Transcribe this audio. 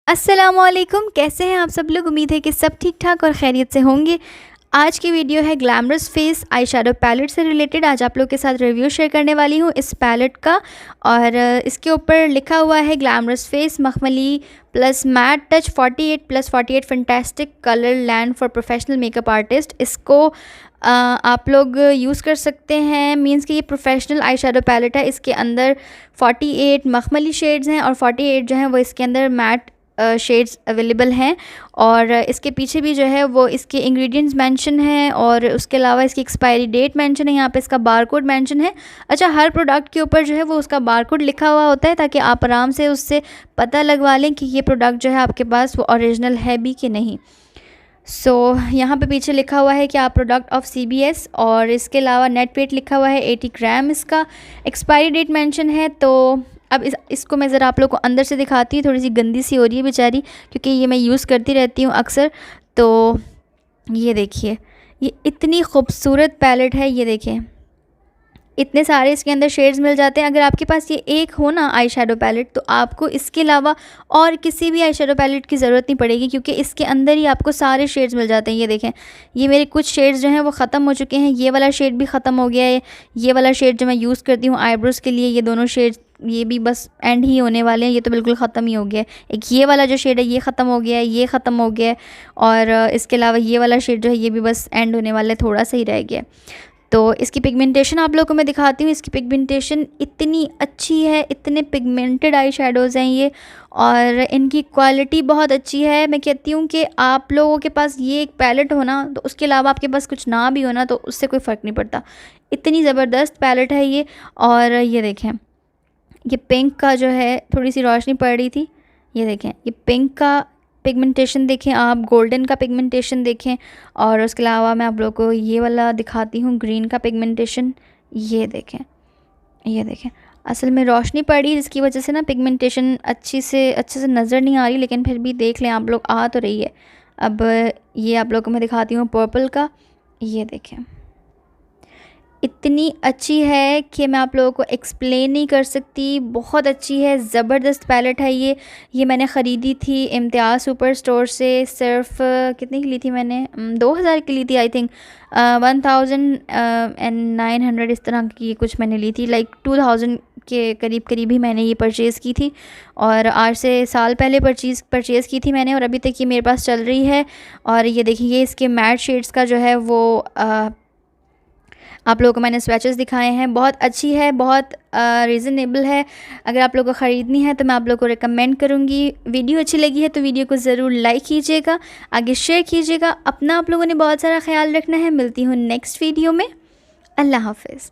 अस्सलामुअलैकुम, कैसे हैं आप सब लोग। उम्मीद है कि सब ठीक ठाक और खैरियत से होंगे। आज की वीडियो है glamorous face eye shadow palette से रिलेटेड। आज आप लोग के साथ रिव्यू शेयर करने वाली हूँ इस पैलेट का। और इसके ऊपर लिखा हुआ है ग्लैमरस फेस मखमली plus mat touch 48+48 fantastic colour land for professional makeup artist. इसको आप लोग यूज़ कर सकते हैं। मींस कि ये प्रोफेशनल आई शेडो पैलेट है। इसके अंदर 48 मखमली शेड्स हैं और 48 जो हैं वो इसके अंदर मैट शेड्स अवेलेबल हैं। और इसके पीछे भी जो है वो इसके इंग्रेडिएंट्स मेंशन हैं और उसके अलावा इसकी एक्सपायरी डेट मेंशन है। यहाँ पे इसका बारकोड मेंशन है। अच्छा, हर प्रोडक्ट के ऊपर जो है वो उसका बारकोड लिखा हुआ होता है ताकि आप आराम से उससे पता लगवा लें कि ये प्रोडक्ट जो है आपके पास वो ओरिजिनल है भी कि नहीं। यहाँ पे पीछे लिखा हुआ है कि आप प्रोडक्ट ऑफ CBS और इसके अलावा नेट वेट लिखा हुआ है 80 ग्राम। इसका एक्सपायरी डेट मेंशन है। तो अब इसको मैं ज़रा आप लोग को अंदर से दिखाती हूँ। थोड़ी सी गंदी सी हो रही है बेचारी, क्योंकि ये मैं यूज़ करती रहती हूँ अक्सर। तो ये देखिए, ये इतनी खूबसूरत पैलेट है। ये देखें, इतने सारे इसके अंदर शेड्स मिल जाते हैं। अगर आपके पास ये एक हो ना आई शेडो पैलेट, तो आपको इसके अलावा और किसी भी आई शेडो पैलेट की ज़रूरत नहीं पड़ेगी, क्योंकि इसके अंदर ही आपको सारे शेड्स मिल जाते हैं। ये देखें, ये मेरे कुछ शेड्स जो हैं वो ख़त्म हो चुके हैं। ये वाला शेड भी ख़त्म हो गया है। ये वाला शेड जो मैं यूज़ करती हूँ आईब्रोज़ के लिए, ये दोनों शेड्स ये भी बस एंड ही होने वाले हैं। ये तो बिल्कुल ख़त्म ही हो गया है। एक ये वाला जो शेड है ये ख़त्म हो गया है, ये ख़त्म हो गया है। और इसके अलावा ये वाला शेड जो है ये भी बस एंड होने वाला है, थोड़ा सा ही रह गया है। तो इसकी पिगमेंटेशन आप लोगों को मैं दिखाती हूँ। इसकी पिगमेंटेशन इतनी अच्छी है, इतने पिगमेंटेड आई शेडोज़ हैं ये, और इनकी क्वालिटी बहुत अच्छी है। मैं कहती हूँ कि आप लोगों के पास ये एक पैलेट हो ना, तो उसके अलावा आपके पास कुछ ना भी हो ना, तो उससे कोई फ़र्क नहीं पड़ता। इतनी ज़बरदस्त पैलेट है ये। और ये देखें, ये पिंक का जो है थोड़ी सी रोशनी पड़ रही थी। ये देखें, ये पिंक का पिगमेंटेशन देखें आप, गोल्डन का पिगमेंटेशन देखें। और उसके अलावा मैं आप लोगों को ये वाला दिखाती हूँ, ग्रीन का पिगमेंटेशन। ये देखें, ये देखें, असल में रोशनी पड़ी जिसकी वजह से ना पिगमेंटेशन अच्छे से नज़र नहीं आ रही, लेकिन फिर भी देख लें आप लोग, आ तो रही है। अब ये आप लोगों को मैं दिखाती हूँ पर्पल का। ये देखें, इतनी अच्छी है कि मैं आप लोगों को एक्सप्लेन नहीं कर सकती। बहुत अच्छी है, ज़बरदस्त पैलेट है ये मैंने ख़रीदी थी इम्तियाज़ सुपर स्टोर से। सिर्फ कितनी की ली थी मैंने? 2000 की ली थी आई थिंक। 1900 इस तरह की कुछ मैंने ली थी। लाइक 2000 के करीब ही मैंने ये परचेज़ की थी। और आज से साल पहले परचेज़ की थी मैंने, और अभी तक ये मेरे पास चल रही है। और ये देखिए, ये इसके मैट शेड्स का जो है वो आप लोगों को मैंने स्वैचेस दिखाए हैं। बहुत अच्छी है, बहुत रीज़नेबल है। अगर आप लोगों को ख़रीदनी है तो मैं आप लोगों को रिकमेंड करूँगी। वीडियो अच्छी लगी है तो वीडियो को ज़रूर लाइक कीजिएगा, आगे शेयर कीजिएगा। अपना आप लोगों ने बहुत सारा ख्याल रखना है। मिलती हूँ नेक्स्ट वीडियो में। अल्लाह हाफ़िज़।